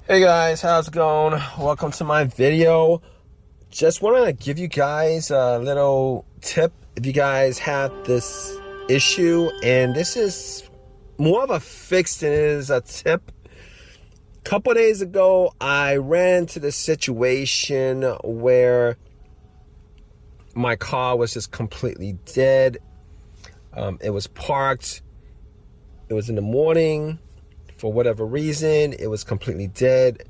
Hey guys, how's it going? Welcome to my video. Just want to give you guys a little tip if you guys have this issue, and this is more of a fix than it is a tip. A couple days ago, I ran into this situation where my car was just completely dead. It was parked. It was in the morning. For whatever reason, it was completely dead.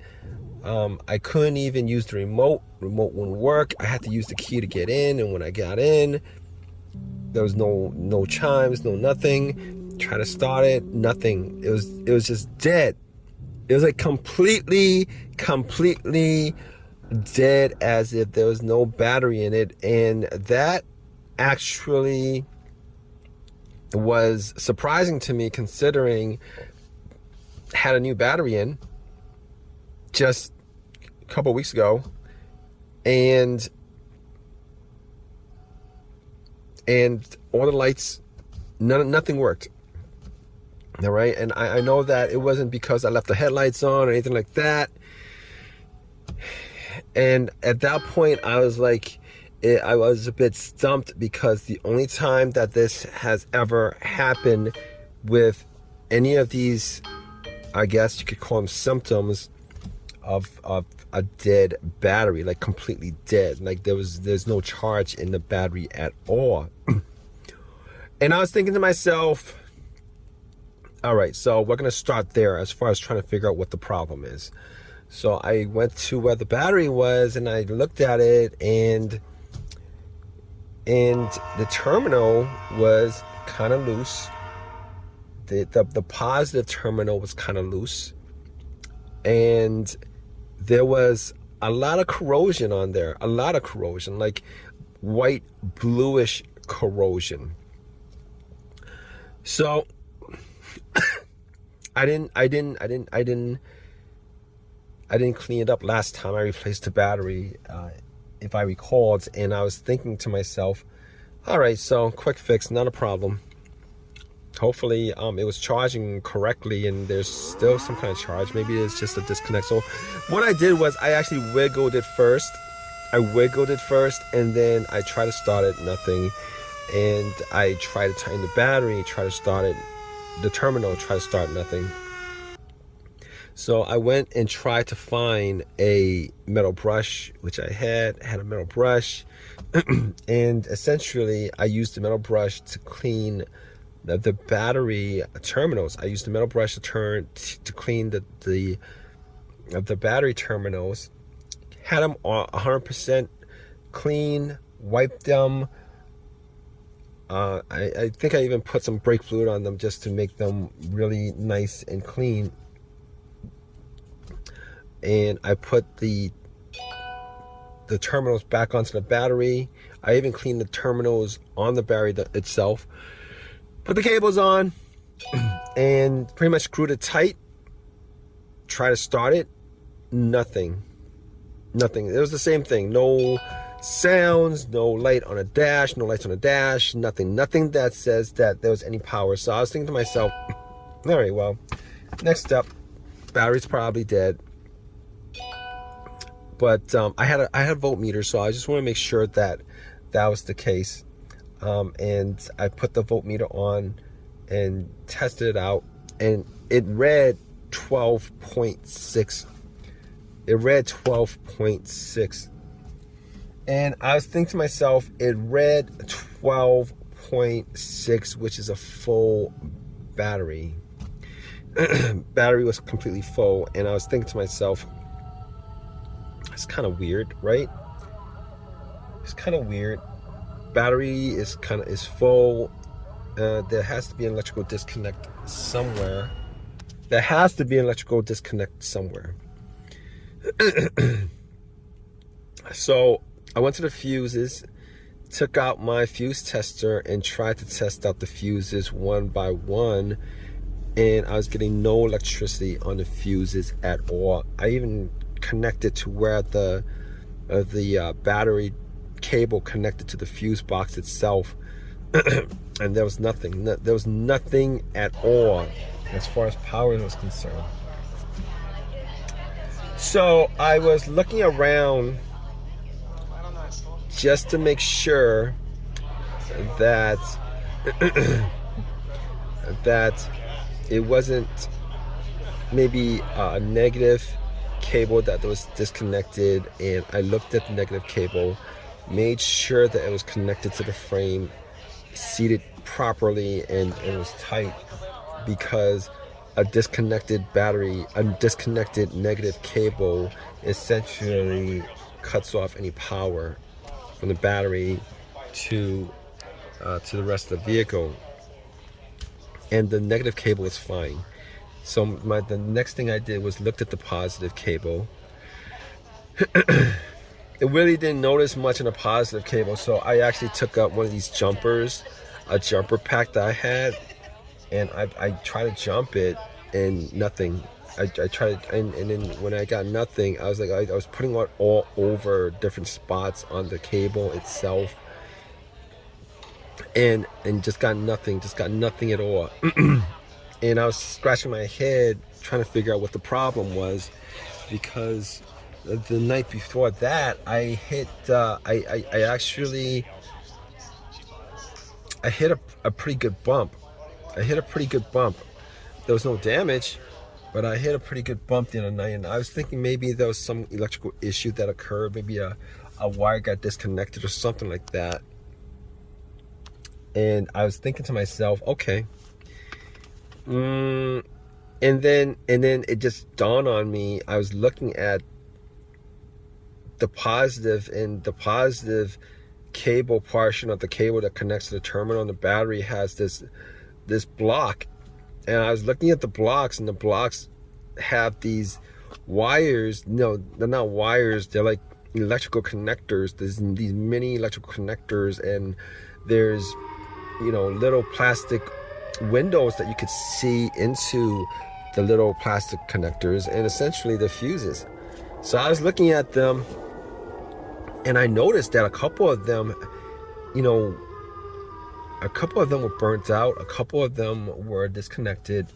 I couldn't even use the remote. Remote wouldn't work. I had to use the key to get in, and when I got in, there was no chimes, no nothing. Try to start it, nothing. It was just dead. It was like completely dead, as if there was no battery in it, and that actually was surprising to me, considering had a new battery in just a couple weeks ago, and all the lights, nothing worked. All right, and I know that it wasn't because I left the headlights on or anything like that. And at that point, I was like, I was a bit stumped, because the only time that this has ever happened with any of these, I guess you could call them symptoms of a dead battery, like completely dead, like there's no charge in the battery at all. And I was thinking to myself, all right, so we're gonna start there as far as trying to figure out what the problem is. So I went to where the battery was, and I looked at it, and the terminal was kind of loose. The positive terminal was kind of loose, and there was a lot of corrosion on there, like white bluish corrosion. So I didn't clean it up last time I replaced the battery, if I recalled, and I was thinking to myself, all right, so quick fix, not a problem. Hopefully it was charging correctly, and there's still some kind of charge. Maybe it's just a disconnect. So what I did was I actually wiggled it first. And then I tried to start it, nothing. And I tried to tighten the battery, try to start it, the terminal, try to start, nothing. So I went and tried to find a metal brush, which I had a metal brush. And essentially I used the metal brush to clean the battery terminals. I used the metal brush to clean the battery terminals. Had them 100% clean, wiped them. I think I even put some brake fluid on them just to make them really nice and clean. And I put the terminals back onto the battery. I even cleaned the terminals on the battery itself. Put the cables on and pretty much screwed it tight. Try to start it, nothing. It was the same thing. No sounds, no light on a dash, no lights on a dash, nothing that says that there was any power. So I was thinking to myself, all right, well, next up, battery's probably dead. But I had a voltmeter, so I just want to make sure that that was the case. And I put the voltmeter on and tested it out, and it read 12.6. It read 12.6. And I was thinking to myself, it read 12.6, which is a full battery. Battery was completely full, and I was thinking to myself, it's kind of weird, right? It's kind of weird. Battery is full. There has to be an electrical disconnect somewhere. So I went to the fuses, took out my fuse tester, and tried to test out the fuses one by one, and I was getting no electricity on the fuses at all. I even connected to where the battery cable connected to the fuse box itself, and there was nothing. There was nothing at all as far as power was concerned. So I was looking around just to make sure that that it wasn't maybe a negative cable that was disconnected, and I looked at the negative cable, made sure that it was connected to the frame, seated properly, and was tight, because a disconnected battery, a disconnected negative cable essentially cuts off any power from the battery to the rest of the vehicle. And the negative cable is fine. So the next thing I did was looked at the positive cable. It really didn't notice much in a positive cable, so I actually took up one of these jumpers, a jumper pack that I had, and I tried to jump it, and nothing. I tried, and then when I got nothing, I was like, I was putting it all over different spots on the cable itself, and just got nothing at all. And I was scratching my head trying to figure out what the problem was, because the night before that I hit I hit a pretty good bump. There was no damage, but I hit a pretty good bump the other night, and I was thinking maybe there was some electrical issue that occurred, maybe a wire got disconnected or something like that. And I was thinking to myself, okay. And then it just dawned on me. I was looking at the positive, and the positive cable portion of the cable that connects to the terminal on the battery has this block. And I was looking at the blocks, and the blocks have these wires. No, they're not wires. They're like electrical connectors. There's these mini electrical connectors, and there's, you know, little plastic windows that you could see into the little plastic connectors, and essentially the fuses. So I was looking at them, and I noticed that a couple of them, you know, a couple of them were burnt out, a couple of them were disconnected.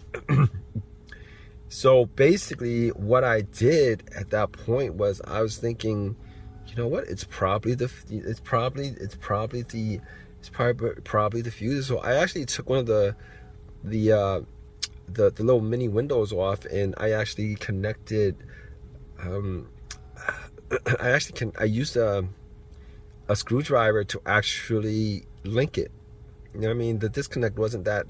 So basically what I did at that point was, I was thinking, you know what, it's probably the fuses. So I actually took one of the little mini windows off, and I actually connected I used a screwdriver to actually link it. You know what I mean? The disconnect wasn't that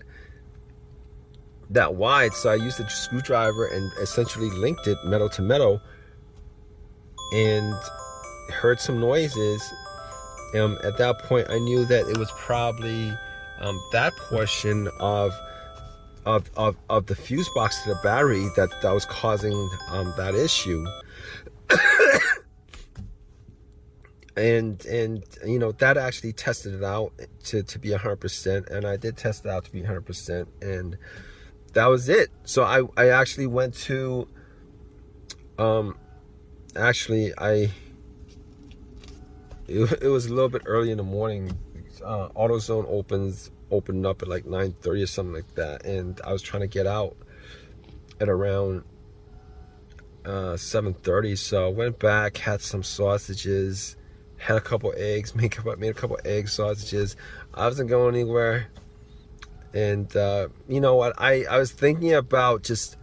wide, so I used a screwdriver and essentially linked it metal to metal, and heard some noises. At that point, I knew that it was probably that portion of the fuse box to the battery that was causing that issue. and you know, that actually tested it out to be 100%, and I did test it out to be 100%, and that was it. So I actually went to it was a little bit early in the morning. AutoZone opened up at like 9:30 or something like that, and I was trying to get out at around 7:30. So I went back, had some sausages, had a couple eggs, made a couple egg sausages. I wasn't going anywhere, and you know what? I was thinking about just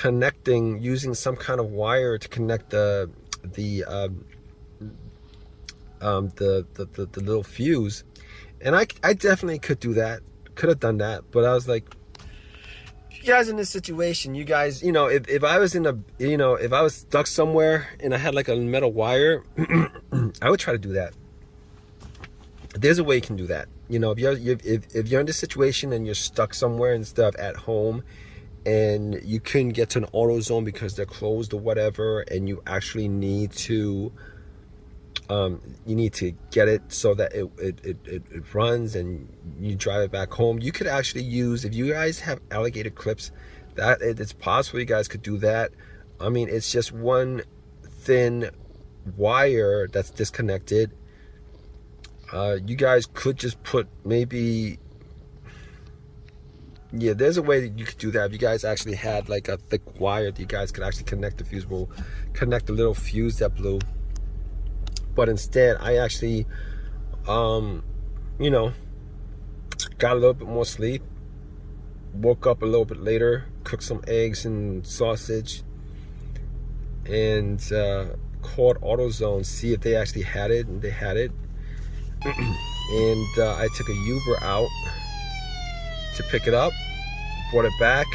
using some kind of wire to connect the little fuse, and I definitely could do that, could have done that, but I was like, you guys in this situation, you guys, you know, if I was if I was stuck somewhere and I had like a metal wire, I would try to do that. There's a way you can do that. You know, if you're in this situation and you're stuck somewhere instead of at home, and you couldn't get to an AutoZone because they're closed or whatever, and you actually need to get it so that it runs and you drive it back home. You could actually use, if you guys have alligator clips, that it's possible you guys could do that. I mean, it's just one thin wire that's disconnected. You guys could just put maybe Yeah, there's a way that you could do that. If you guys actually had like a thick wire that you guys could actually connect the fusible, connect the little fuse that blew. But instead, I actually, you know, got a little bit more sleep, woke up a little bit later, cooked some eggs and sausage, and called AutoZone, see if they actually had it, and they had it. And I took a Uber out to pick it up, brought it back,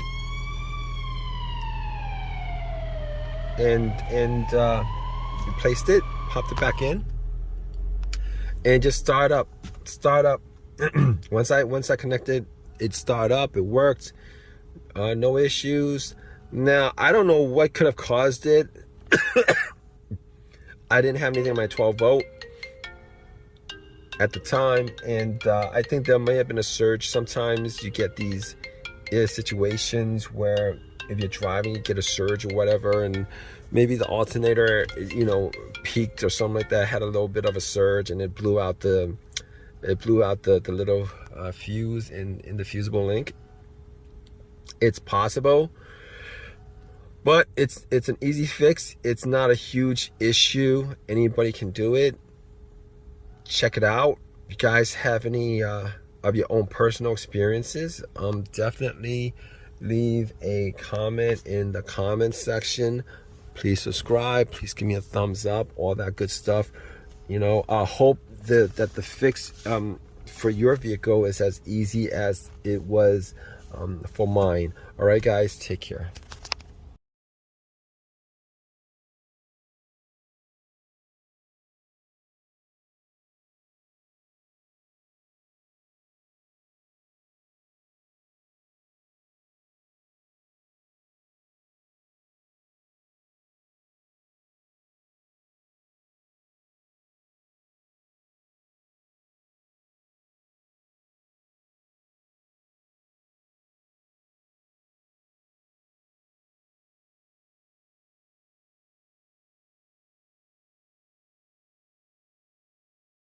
and replaced it, popped it back in, and just start up. Once I connected, it started up, it worked, no issues. Now I don't know what could have caused it. I didn't have anything in my 12 volt at the time, and I think there may have been a surge. Sometimes you get these situations where if you're driving, you get a surge or whatever, and maybe the alternator, you know, peaked or something like that, had a little bit of a surge, and it blew out the little fuse in the fusible link. It's possible, but it's an easy fix. It's not a huge issue. Anybody can do it. Check it out. If you guys have any of your own personal experiences, definitely leave a comment in the comments section. Please subscribe, please give me a thumbs up, all that good stuff. You know, I hope that the fix for your vehicle is as easy as it was for mine. All right, guys, take care.